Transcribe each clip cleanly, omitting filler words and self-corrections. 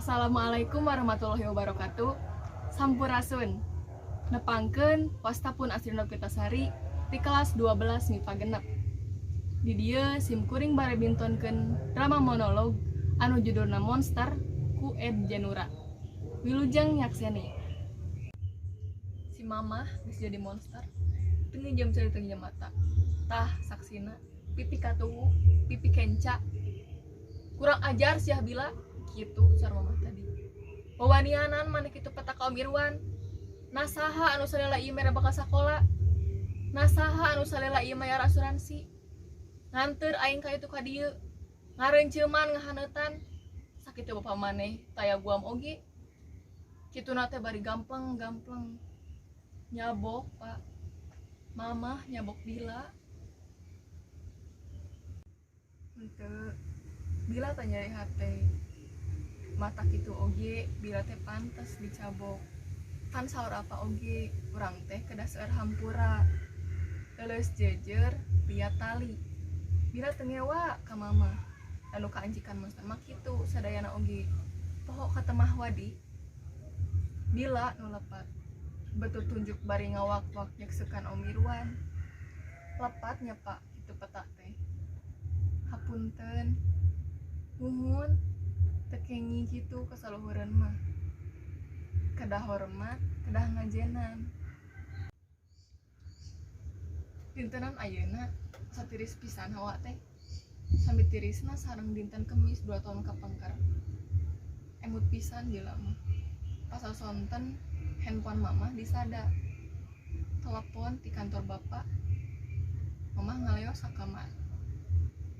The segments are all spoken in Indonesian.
Assalamualaikum warahmatullahi wabarakatuh. Sampurasun. Nepangkeun wastapun Asrina Pitasari di kelas 12 MIPA genep. Di dieu sim kuring bare bintonkeun drama monolog anu judulna Monster ku Ed Janura. Wilujeng nyakseni. Si mamah geus jadi monster. Teu ngejam cari teu ngejam mata. Tah saksina pipi katuhu, pipi kenca. Kurang ajar sia bila gitu sarua mamah tadi. Wawanianan maneh kitu peta kaum Irwan. Nasaha anu salela ieu mere bakal sakola. Nasaha anu salela ieu mayar asuransi. Nganteur aing ka itu ka dieu. Ngarenceuman ngahaneutan. Sakitu bapa maneh taya guam oge. Kituna teh bari gamplang nyabok, Pak. Mamah nyabok Bila. Henteu. Bila teh nyari hate. Mata kitu oge Bila teh pantes dicabok. Kan saur apa oge urang teh kedah seueur hampura. Euleus jejer liat tali. Bila teu ngewa ka mamah. Anu kaancikan monster mah kitu sadayana oge. Poho katemah wadi. Bila nu lepat. Betul tunjuk bari ngawak-wak nyeksukan Om Irwan. Lepatnya Pak kitu peta teh. Hapunten. Nuhun. Teu kengi kitu kasaluhureun mah. Kedah hormat, kedah ngajenan. Dintenan ayeuna satiris pisan hawa teh. Sambil tirisna sareng dinten Kemis 2 tahun kapengker. Emut pisan gila mah. Pas sonten handphone mamah disada. Telepon di kantor bapak. Mamah ngaleos ka kamar.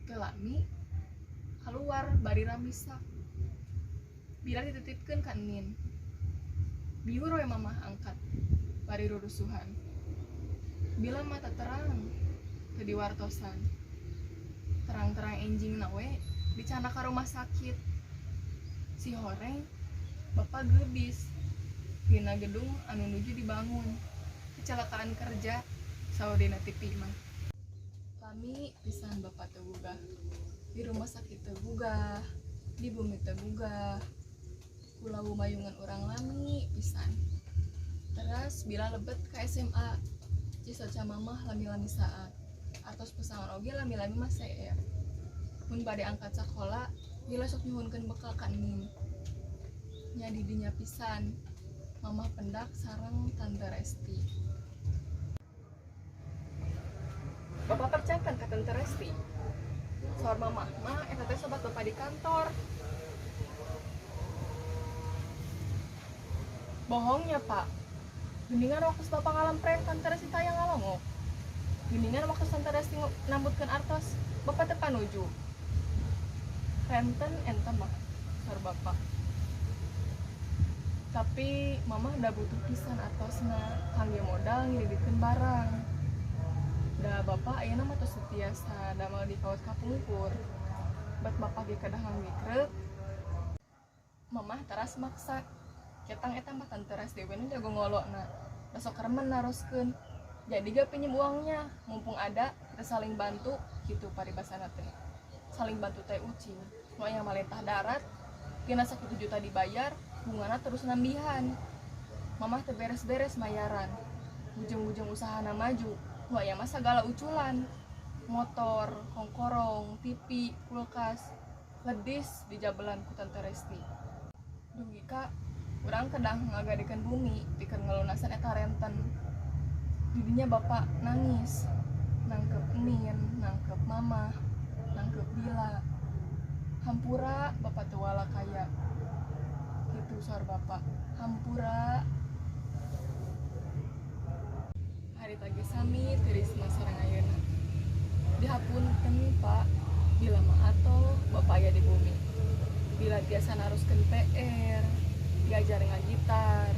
Teu lami keluar bari ramisak. Bila dititipkeun ka Nin. Biur we mamah angkat bari rurusuhan. Bila mata terang teu diwartosan. Terang-terang enjingna we dicana ka rumah sakit. Si horeng bapak gebis dina gedung anu nuju dibangun. Kecelakaan kerja saur dina TV mah. Kami pisan bapak teu gugah. Di rumah sakit teu gugah, di bumi teu gugah. Kulau mayungan orang lami pisan. Terus bila lebet ke SMA cisoca mamah lami-lami saat atos pesangon oge lami-lami mah CR. Mun bade angkat sakola bila sok nyuhunkeun bekal ka Nin. Nya di dinya pisan mamah pendak sareng Tante Resti. Bapak percayakan ka Tante Resti. Saur mamah mah eta teh sobat bapak di kantor. Bohongnya Pak. Geningan waktu bapak ngalampret Tante Resti tayang ngalongok. Geningan waktu Tante Resti nambutkeun artos bapak teh panuju. Renten enta mah saur bapak. Tapi mamah da butuh pisan artosna kangge modal ngilidikeun barang. Da bapak ayeuna mah tos tiasa da mau dikaos kapungkur. Bet bapak ge kedah ngangmikreup. Mamah teras maksa. Ketang eta mah Tante Resti we nu jago ngolona. Da sok remen naroskeun. Jadi gak pinjem uangnya, mumpung ada kita saling bantu kitu paribasana teh. Saling bantu teh ucing. Nu aya malentah darat, tina 1 juta dibayar, bungana terus nambihan. Mamah teu beres-beres mayaran. Ujung-ujung usahana maju, nu aya mah sagala uculan. Motor, kongkorong, TV, kulkas, ledis dijabelan ku Tante Resti. Dugi Kak, urang kedah ngagadikeun bumi pikeun ngelunasan eta renten. Didinya bapak nangis, nangkep Nin, nangkep mamah, nangkep Bila. Hampura bapak teu wala kaya. Gitu saur bapak, hampura. Harita ge sami teurisna sareng ayeuna. Dihapunten Pak, Bila mah atoh bapak aya di bumi. Bila biasa naruskeun PR, diajar ngagitar,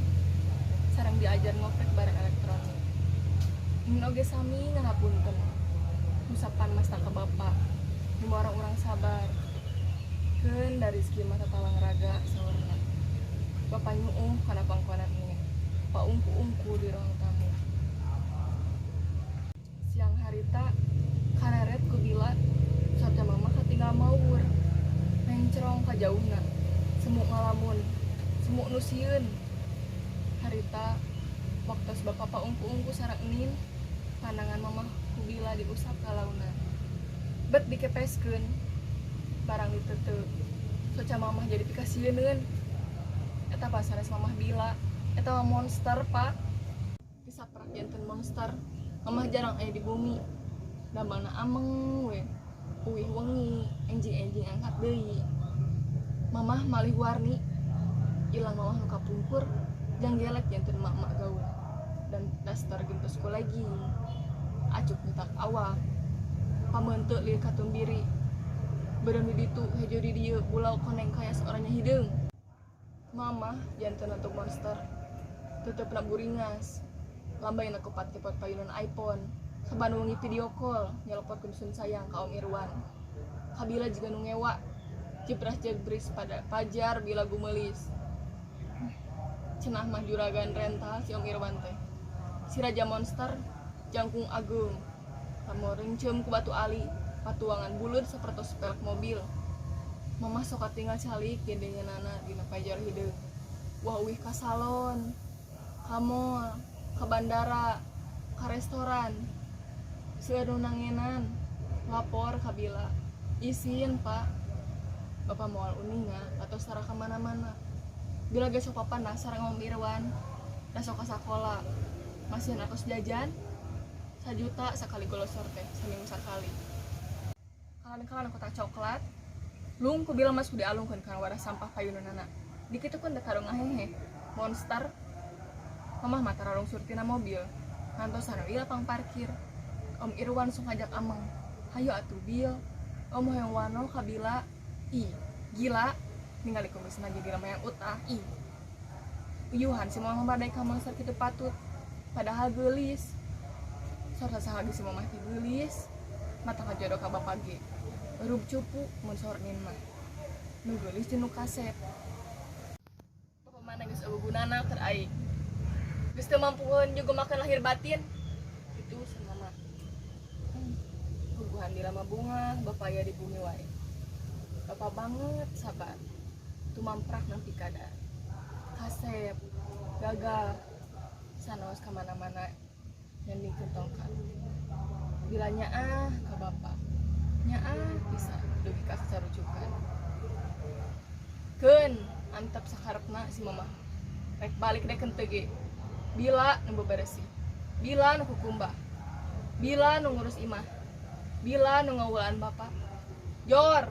sareng diajar ngoprek barang elektronik. Ingin oge sami ngahapunten. Usapan masta ka bapak, dimora urang sabar. Keun dari segi mata talang raga saurna. Bapak nyuuh kana pangkonan ini. Pak ungku-ungku di ruang tamu. Siang harita kareret ku Bila sarta mamah katinggal mawur. Mencrong ka jauna. semuk ngalamun, semuk nusieun. Harita waktu bapak ungku-ungku sareng enin, pandangan mamah kubila diusap ka launa. Bet dikepeskeun, barang diteu. Soca mamah jadi pikasieun. Eta pas sanes mamah bila, eta mah monster, Pak. Disaprak janten monster. Mamah jarang aya di bumi. Damana ameng we. Uih wengi, enjing-enjing angkat deui. Mamah malih warni. Ilang mamah nu kapungkur, jang gelek janten mak-mak gaul. Dan dastar gentosku lagi. Acuk nyetak awak. Pameunteuk lieu katumbiri. Beureum di ditu hejo di dieu bulau koneng kaya seorangnya hideung. Mamah janten untuk monster. Tetep nak buringas. Lambai nak kupat kepot payunan iPhone. Saban wengi video call nyelpotkeun sun sayang ka Om Irwan. Kabila juga nu ngewa. Jebras-jebris pada pajar bila gumelis. Cenah mah juragan rental si Om Irwan teh. Si Raja Monster jangkung agung. Lamun reunceum ku batu ali, patuangan buleud sapertos pelek mobil. Mamah sok katinggal calik gendengeunana dina pajar hideung. Wah uih ka salon, ka mall, ka bandara, ka restoran. Seueur nu nangenan, lapor ka bila. Isin, Pak. Bapak moal uninga atau sareng ka mana-mana. Bila ge sok papanah sareng Om Irwan, da sok ka sakola. Masieun atos jajan 1 juta sakali golosor teh, seminggu sakali. Kalan-kalan kotak coklat, lung ku bilang mas kudu dialungkeun kana wadah sampah payunanana. Dikitukeun teh kado ngahehe, monster. Mamah mah tararung surtina mobil, ngantosan ieu lapang parkir. Om Irwan sok ngajak ameng, hayu atuh Bil, om hoyong wano kabila. Ih, gila, ningali kumisna jadi ramayang utah. Ih, uyuhan si mamah badai ka monster kitu patut, padahal geulis. Sorta sahagi si mamah teh geulis, mata kajodoh ka bapak ge. Rub cupu mun sornin mah. Nu geulis jeung nu kaset. Bapak mana geus eueugunana keur aing. Geus teu mampueun juga makan lahir batin. Itu si mamah. Bubuhan di lama bunga, bapak aya di bumi wae. Bapak banget sabar. Tumamprak nepi kada. Kasep, gagal. Sanos ka mana-mana yang dikentongkan. Bila nyaah ke bapak, nyaah bisa dugi ka sarucukan. Keun antep sakarepna si mamah. Rek balik deh kenteu ge. Bila nu beberesi, bila nu kukumba, bila nu ngurus imah, bila nu ngawulaan bapak. Jor.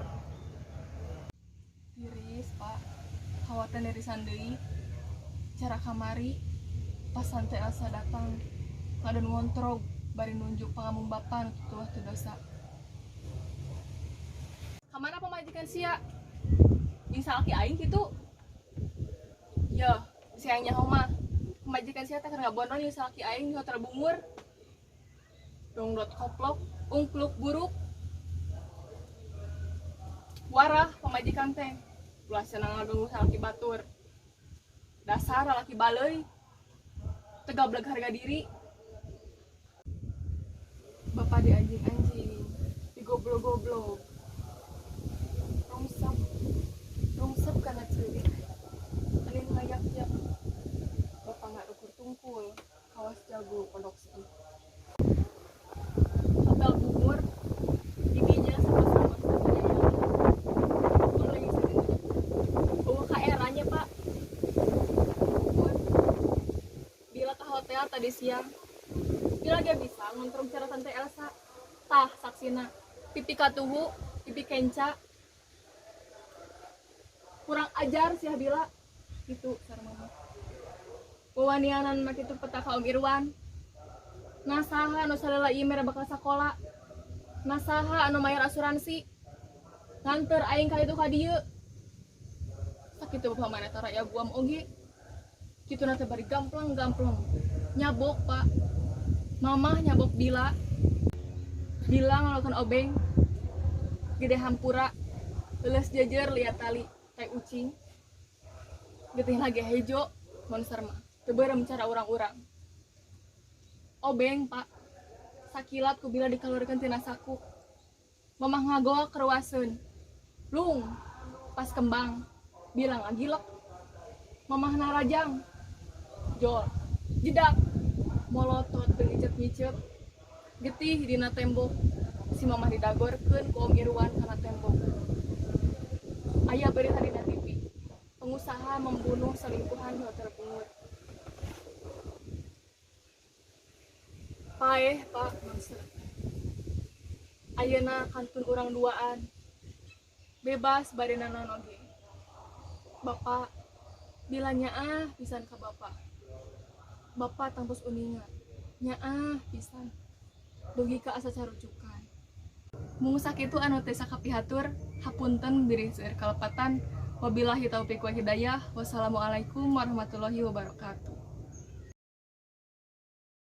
Tiris, Pak. Khawatan dari deui. Cara kamari pas Tante Elsa datang. Ngadon ngontrog bari nunjuk pangamung bapa nu tutuh tu dosa. Kamana pamajikan sia? Jeung salaki aing kitu. Yo, sia nyaho mah. Pamajikan sia teh keur ngabonon jeung salaki aing di hotel bungur. Dongdot koplok, ungkluk buruk. Warah pamajikan teh. Ulah cenah ngaganggu salaki batur. Dasar lalaki baleuy. Teu gablek harga diri. Bapak di anjing-anjing, di goblok-goblok. Rungsep karena ceurik. Anin ngayak-yak. Bapak nggak ukur tungkul, kawas jago pondok sih. Hotel bungur, giginya sama-sama saja. Bungur lagi sedih. Bawa KR-nya Pak. Bungur. Bila ke hotel tadi siang. Bila dia bisa ngontrol cara Tante Elsa. Tah saksina pipi katuhu, pipi kenca. Kurang ajar sih Bila. Gitu cara mama. Wawanianan mak itu petaka Om Irwan. Nasaha anu salela ieu mere bakal sakola. Nasaha anu mayar asuransi. Nganter aing ka itu ka dieu. Sakitu bapak mana tara ya guam oge. Kitu na teh bari gamplang-gamplang. Nyabok, Pak. Mamah nyabok Bila ngelakukan obeng gede hampura leles jajar liat tali kayak ucing getih lagi hejo monster mah teberem cara orang-orang obeng Pak sakilat ku Bila dikalurkan tina saku mamah ngagoa keruasen lung pas kembang bilang agilek mamahna rajang jol jedak molotot ngicet-ngicet getih dina tembok si mamah didagorkeun ku Om Irwan kana tembok. Aya berita dina TV pengusaha membunuh selingkuhan di hotel pungut. Paeh pak mangsa ayeuna kantun urang duaan bebas barina naon oge. Bapak bila nyaah pisan ka bapak tangtus uningan nyaah pisan dugi ka asa carucukan. Mung sakitu anu teh sakapihatur hapunten biri seueur kalepatan. Wabillahi taufiq wal hidayah. Wassalamualaikum warahmatullahi wabarakatuh.